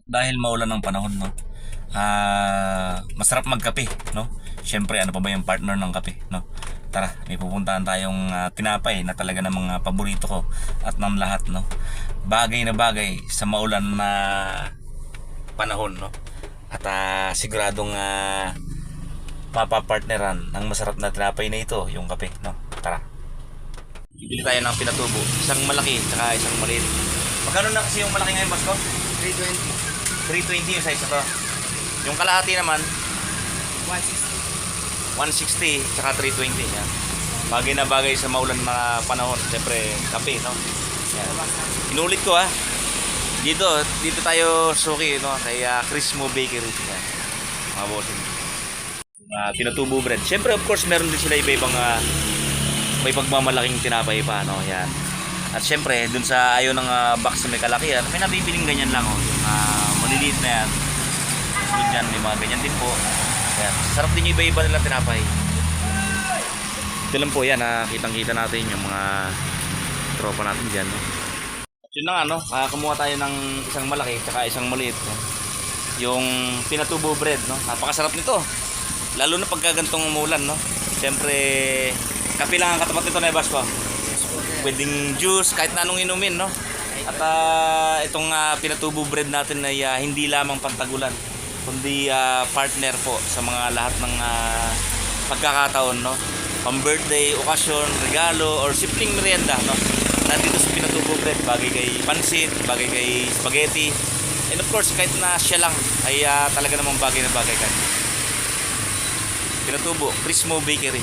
Dahil maulan ng panahon, no? Masarap magkape, no? Siyempre, ano pa ba yung partner ng kape, no? Tara, may pupuntahan tayong tinapay na talaga ng mga paborito ko at ng lahat, no? Bagay na bagay sa maulan na panahon, no? At siguradong mapapartneran ng masarap na tinapay na ito, yung kape, no? Tara. Bibili tayo ng pinatubo, isang malaki at isang maliit. Magkano na kasi yung malaki ngayon, Basko? 320. 320 yung size na to. Yung kalahati naman, 160. 160 tsaka 320. Yan. Bagay na bagay sa maulan na panahon. Siyempre, kape, no? Yan. Inulit ko Dito tayo suki, no? Kay Crismo Bakery. Yan. Mga bossing. Pinatubo bread. Siyempre, of course, meron din sila iba-ibang may pagmamalaking tinapay pa, no? Yan. At siyempre, dun sa ayaw ng box na may kalakihan, may nabibiling ganyan lang, yung maliliit na yan. Sunod dyan, may mga ganyan din po. Yan. Sarap din yung iba-iba nilang tinapay. Ito lang po yan, kitang-kita natin yung mga tropa natin dyan. No? At yun na nga, kumuha tayo ng isang malaki at isang maliit. No? Yung pinatubo bread, no? Napakasarap nito. Lalo na pagkagantong umulan, no? Siyempre, kape lang ang katapat nito na Basko. Pwedeng juice, kahit na anong inumin, no? At itong pinatubo bread natin ay hindi lamang pantagulan, kundi partner po sa mga lahat ng pagkakataon, no? Pang-birthday, okasyon, regalo, or simpleng merienda, no? Nandito sa pinatubo bread, bagay kay pansit, bagay kay spaghetti, and of course, kahit na siya lang, ay talaga namang bagay na bagay kay pinatubo, Crismo Bakery.